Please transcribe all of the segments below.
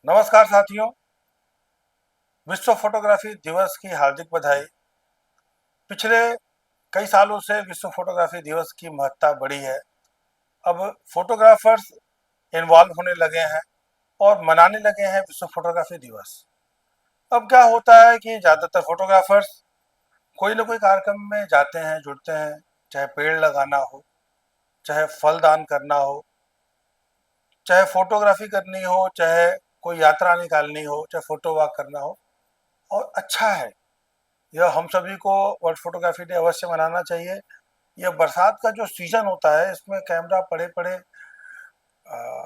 नमस्कार साथियों। विश्व फोटोग्राफी दिवस की हार्दिक बधाई। पिछले कई सालों से विश्व फोटोग्राफी दिवस की महत्ता बढ़ी है। अब फोटोग्राफर्स इन्वॉल्व होने लगे हैं और मनाने लगे हैं विश्व फोटोग्राफी दिवस। अब क्या होता है कि ज़्यादातर फोटोग्राफर्स कोई ना कोई कार्यक्रम में जाते हैं, जुड़ते हैं, चाहे पेड़ लगाना हो, चाहे फल दान करना हो, चाहे फोटोग्राफी करनी हो, चाहे कोई यात्रा निकालनी हो, चाहे फोटो वॉक करना हो। और अच्छा है, यह हम सभी को वर्ल्ड फोटोग्राफी डे अवश्य मनाना चाहिए। यह बरसात का जो सीजन होता है, इसमें कैमरा पड़े पड़े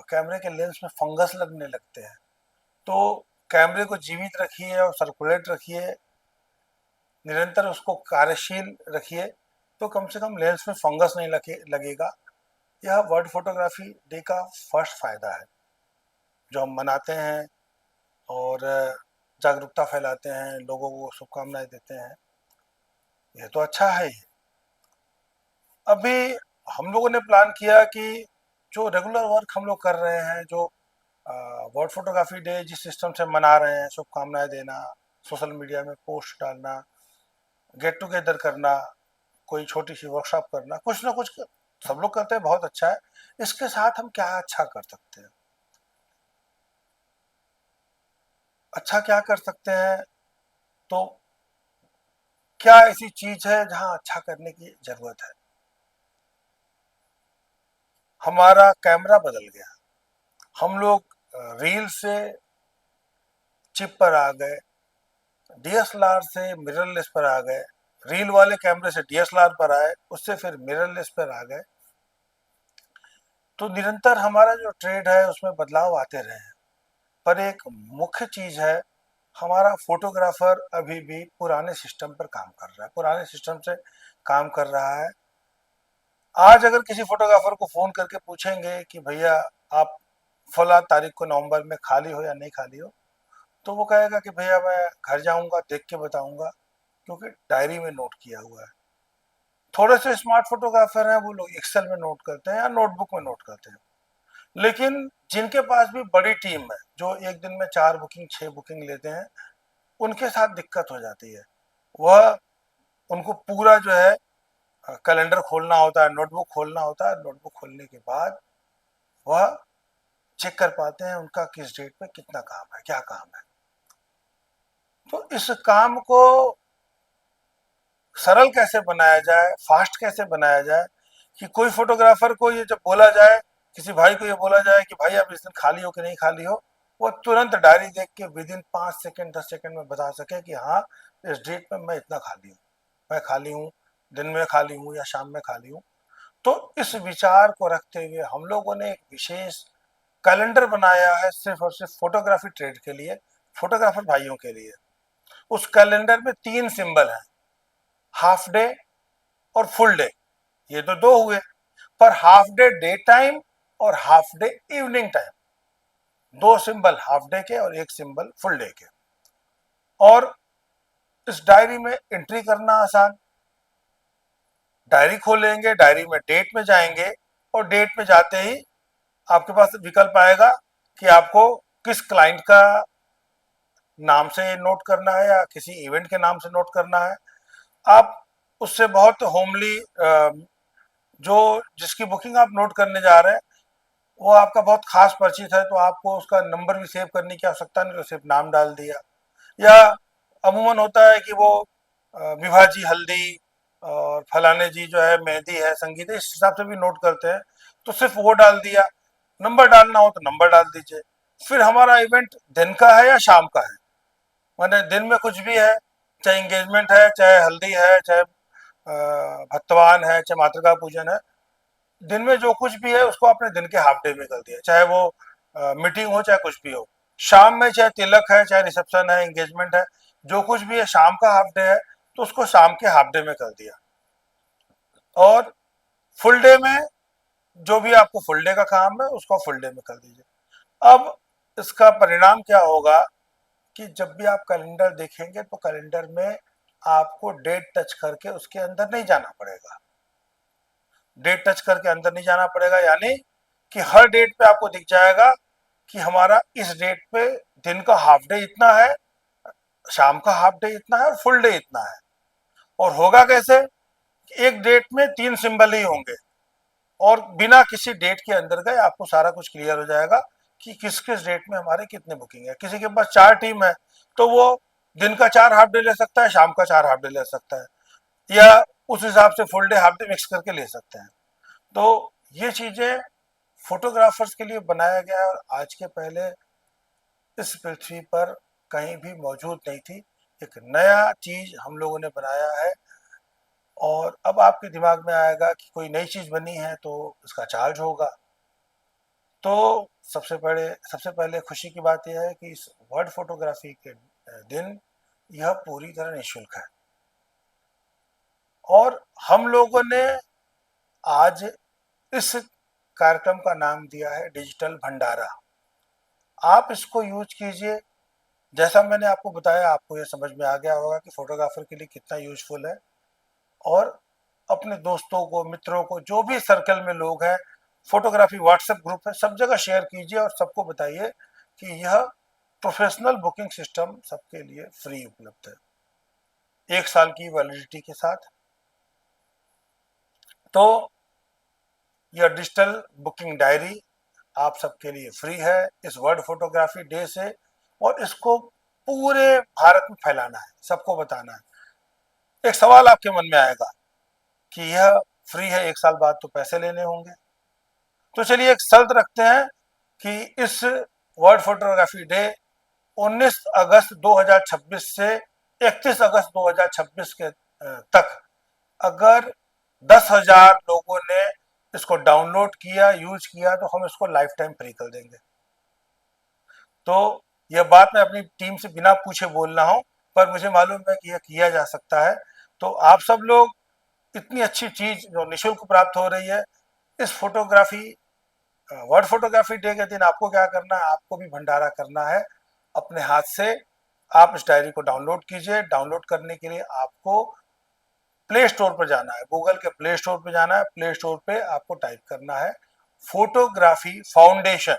कैमरे के लेंस में फंगस लगने लगते हैं। तो कैमरे को जीवित रखिए और सर्कुलेट रखिए, निरंतर उसको कार्यशील रखिए, तो कम से कम लेंस में फंगस नहीं लगेगा। यह वर्ल्ड फोटोग्राफी डे का फर्स्ट फायदा है जो हम मनाते हैं और जागरूकता फैलाते हैं, लोगों को शुभकामनाएं देते हैं। यह तो अच्छा है ही। अभी हम लोगों ने प्लान किया कि जो रेगुलर वर्क हम लोग कर रहे हैं, जो वर्ल्ड फोटोग्राफी डे जिस सिस्टम से मना रहे हैं, शुभकामनाएं देना, सोशल मीडिया में पोस्ट डालना, गेट टुगेदर करना, कोई छोटी सी वर्कशॉप करना, कुछ ना कुछ सब लोग करते हैं, बहुत अच्छा है। इसके साथ हम क्या अच्छा कर सकते हैं? अच्छा क्या कर सकते हैं? तो क्या ऐसी चीज है जहां अच्छा करने की जरूरत है? हमारा कैमरा बदल गया। हम लोग रील से चिप पर आ गए, डीएसएलआर से मिररलेस पर आ गए, रील वाले कैमरे से डीएसएलआर पर आए, उससे फिर मिररलेस पर आ गए। तो निरंतर हमारा जो ट्रेड है उसमें बदलाव आते रहे हैं। पर एक मुख्य चीज है, हमारा फोटोग्राफर अभी भी पुराने सिस्टम पर काम कर रहा है, पुराने सिस्टम से काम कर रहा है। आज अगर किसी फोटोग्राफर को फोन करके पूछेंगे कि भैया आप फला तारीख को नवंबर में खाली हो या नहीं खाली हो, तो वो कहेगा कि भैया मैं घर जाऊंगा, देख के बताऊंगा, क्योंकि डायरी में नोट किया हुआ है। थोड़े से स्मार्ट फोटोग्राफर हैं, वो लोग एक्सेल में नोट करते हैं या नोटबुक में नोट करते हैं। लेकिन जिनके पास भी बड़ी टीम है, जो एक दिन में 4 बुकिंग 6 बुकिंग लेते हैं, उनके साथ दिक्कत हो जाती है। वह उनको पूरा जो है कैलेंडर खोलना होता है, नोटबुक खोलना होता है। नोटबुक खोलने के बाद वह चेक कर पाते हैं उनका किस डेट में कितना काम है, क्या काम है। तो इस काम को सरल कैसे बनाया जाए, फास्ट कैसे बनाया जाए, कि कोई फोटोग्राफर को ये जब बोला जाए, किसी भाई को ये बोला जाए कि भाई आप इस दिन खाली हो कि नहीं खाली हो, वो तुरंत डायरी देख के विद इन 5 सेकेंड 10 सेकेंड में बता सके कि हाँ, इस डेट में मैं इतना खाली हूँ, मैं खाली हूँ, दिन में खाली हूँ या शाम में खाली हूँ। तो इस विचार को रखते हुए हम लोगों ने एक विशेष कैलेंडर बनाया है, सिर्फ और सिर्फ फोटोग्राफी ट्रेड के लिए, फोटोग्राफर भाइयों के लिए। उस कैलेंडर में 3 सिंबल हैं, हाफ डे और फुल डे। ये तो दो हुए, पर हाफ डे डे टाइम और हाफ डे इवनिंग टाइम, दो सिंबल हाफ डे के और एक सिंबल फुल डे के। और इस डायरी में एंट्री करना आसान। डायरी खोलेंगे, डायरी में डेट में जाएंगे, और डेट में जाते ही आपके पास विकल्प आएगा कि आपको किस क्लाइंट का नाम से नोट करना है या किसी इवेंट के नाम से नोट करना है। आप उससे बहुत होमली, जो जिसकी बुकिंग आप नोट करने जा रहे हैं वो आपका बहुत खास परिचित है, तो आपको उसका नंबर भी सेव करने की आवश्यकता नहीं, तो सिर्फ नाम डाल दिया। या अमूमन होता है कि वो विभाजी हल्दी और फलाने जी जो है मेहंदी है, संगीत है, इस हिसाब से भी नोट करते हैं, तो सिर्फ वो डाल दिया। नंबर डालना हो तो नंबर डाल दीजिए। फिर हमारा इवेंट दिन का है या शाम का है, माने दिन में कुछ भी है, चाहे इंगेजमेंट है, चाहे हल्दी है, चाहे भत्तवान है, चाहे मातृका पूजन है, दिन में जो कुछ भी है उसको आपने दिन के हाफ डे में कर दिया, चाहे वो मीटिंग हो चाहे कुछ भी हो। शाम में चाहे तिलक है, चाहे रिसेप्शन है, एंगेजमेंट है, जो कुछ भी है शाम का हाफ डे है, तो उसको शाम के हाफ डे में कर दिया। और फुल डे में जो भी आपको फुल डे का काम है उसको फुल डे में कर दीजिए। अब इसका परिणाम क्या होगा कि जब भी आप कैलेंडर देखेंगे तो कैलेंडर में आपको डेट टच करके उसके अंदर नहीं जाना पड़ेगा। डेट टच करके अंदर नहीं जाना पड़ेगा, यानी कि हर डेट पे आपको दिख जाएगा कि हमारा इस डेट पे दिन का हाफ डे इतना है, शाम का हाफ डे इतना है और फुल डे इतना है। और होगा कैसे, एक डेट में 3 सिंबल ही होंगे और बिना किसी डेट के अंदर गए आपको सारा कुछ क्लियर हो जाएगा कि किस किस डेट में हमारे कितने बुकिंग है। किसी के पास 4 टीम है तो वो दिन का 4 हाफ डे ले सकता है, शाम का 4 हाफ डे ले सकता है, या उस हिसाब से full day half day mix करके ले सकते हैं। तो ये चीजें फोटोग्राफर्स के लिए बनाया गया है और आज के पहले इस पृथ्वी पर कहीं भी मौजूद नहीं थी। एक नया चीज हम लोगों ने बनाया है और अब आपके दिमाग में आएगा कि कोई नई चीज बनी है तो उसका चार्ज होगा। तो सबसे पहले खुशी की बात यह है कि इस वर्ल्ड फोटोग्राफी के दिन यह पूरी तरह निःशुल्क है और हम लोगों ने आज इस कार्यक्रम का नाम दिया है डिजिटल भंडारा। आप इसको यूज कीजिए, जैसा मैंने आपको बताया आपको यह समझ में आ गया होगा कि फोटोग्राफर के लिए कितना यूजफुल है। और अपने दोस्तों को, मित्रों को, जो भी सर्कल में लोग हैं, फोटोग्राफी व्हाट्सएप ग्रुप है, सब जगह शेयर कीजिए और सबको बताइए कि यह प्रोफेशनल बुकिंग सिस्टम सबके लिए फ्री उपलब्ध है, 1 साल की वैलिडिटी के साथ। तो यह डिजिटल बुकिंग डायरी आप सबके लिए फ्री है इस वर्ल्ड फोटोग्राफी डे से, और इसको पूरे भारत में फैलाना है, सबको बताना है। एक सवाल आपके मन में आएगा कि यह फ्री है, 1 साल बाद तो पैसे लेने होंगे। तो चलिए एक शर्त रखते हैं कि इस वर्ल्ड फोटोग्राफी डे 19 अगस्त 2026 से 31 अगस्त 2026 के तक अगर 10,000 लोगों ने इसको डाउनलोड किया, यूज किया, तो हम इसको लाइफ टाइम फ्री कर देंगे। तो यह बात मैं अपनी टीम से बिना पूछे बोल रहा हूं, पर मुझे मालूम है कि यह किया जा सकता है। तो आप सब लोग इतनी अच्छी चीज जो निःशुल्क प्राप्त हो रही है, इस फोटोग्राफी वर्ल्ड फोटोग्राफी डे के दिन आपको क्या करना है, आपको भी भंडारा करना है अपने हाथ से। आप इस डायरी को डाउनलोड कीजिए। डाउनलोड करने के लिए आपको प्ले स्टोर पर जाना है, गूगल के प्ले स्टोर पर जाना है। प्ले स्टोर पे आपको टाइप करना है फोटोग्राफी फाउंडेशन,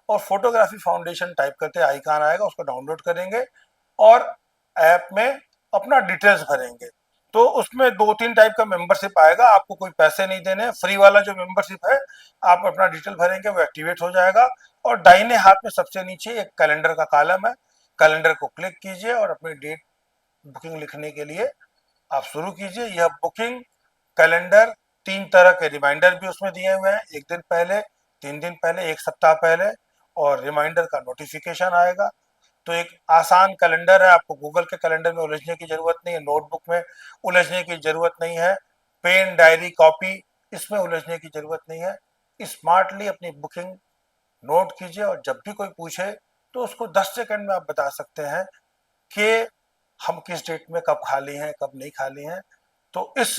और फोटोग्राफी फाउंडेशन टाइप करते आइकन आएगा, उसको डाउनलोड करेंगे और ऐप में अपना डिटेल्स भरेंगे। तो उसमें 2-3 टाइप का मेंबरशिप आएगा, आपको कोई पैसे नहीं देने। फ्री वाला जो मेंबरशिप है, आप अपना डिटेल भरेंगे, वो एक्टिवेट हो जाएगा। और दाहिने हाथ में सबसे नीचे एक कैलेंडर का कॉलम है, कैलेंडर को क्लिक कीजिए और अपनी डेट बुकिंग लिखने के लिए आप शुरू कीजिए। यह बुकिंग कैलेंडर 3 तरह के रिमाइंडर भी उसमें दिए हुए हैं, 1 दिन पहले, 3 दिन पहले, 1 सप्ताह पहले, और रिमाइंडर का नोटिफिकेशन आएगा। तो एक आसान कैलेंडर है, आपको गूगल के कैलेंडर में उलझने की जरूरत नहीं है, नोटबुक में उलझने की जरूरत नहीं है, पेन, डायरी, कॉपी, इसमें उलझने की जरूरत नहीं है। स्मार्टली अपनी बुकिंग नोट कीजिए और जब भी कोई पूछे तो उसको 10 सेकंड में आप बता सकते हैं कि हम किस डेट में कब खाली हैं, कब नहीं खाली हैं। तो इस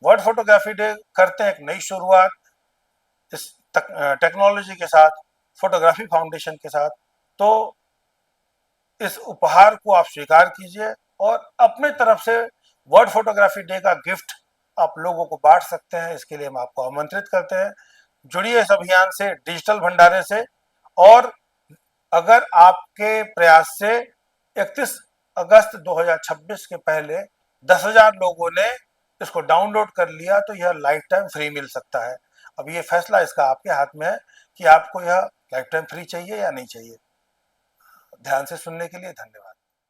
वर्ल्ड फोटोग्राफी डे करते हैं एक नई शुरुआत इस टेक्नोलॉजी के साथ, फोटोग्राफी फाउंडेशन के साथ। तो इस उपहार को आप स्वीकार कीजिए और अपने तरफ से वर्ल्ड फोटोग्राफी डे का गिफ्ट आप लोगों को बांट सकते हैं। इसके लिए हम आपको आमंत्रित करते हैं, जुड़िए इस अभियान से, डिजिटल भंडारे से। और अगर आपके प्रयास से 31 अगस्त 2026 के पहले 10,000 लोगों ने इसको डाउनलोड कर लिया तो यह लाइफ टाइम फ्री मिल सकता है। अब ये फैसला इसका आपके हाथ में है कि आपको यह लाइफ टाइम फ्री चाहिए या नहीं चाहिए। ध्यान से सुनने के लिए धन्यवाद।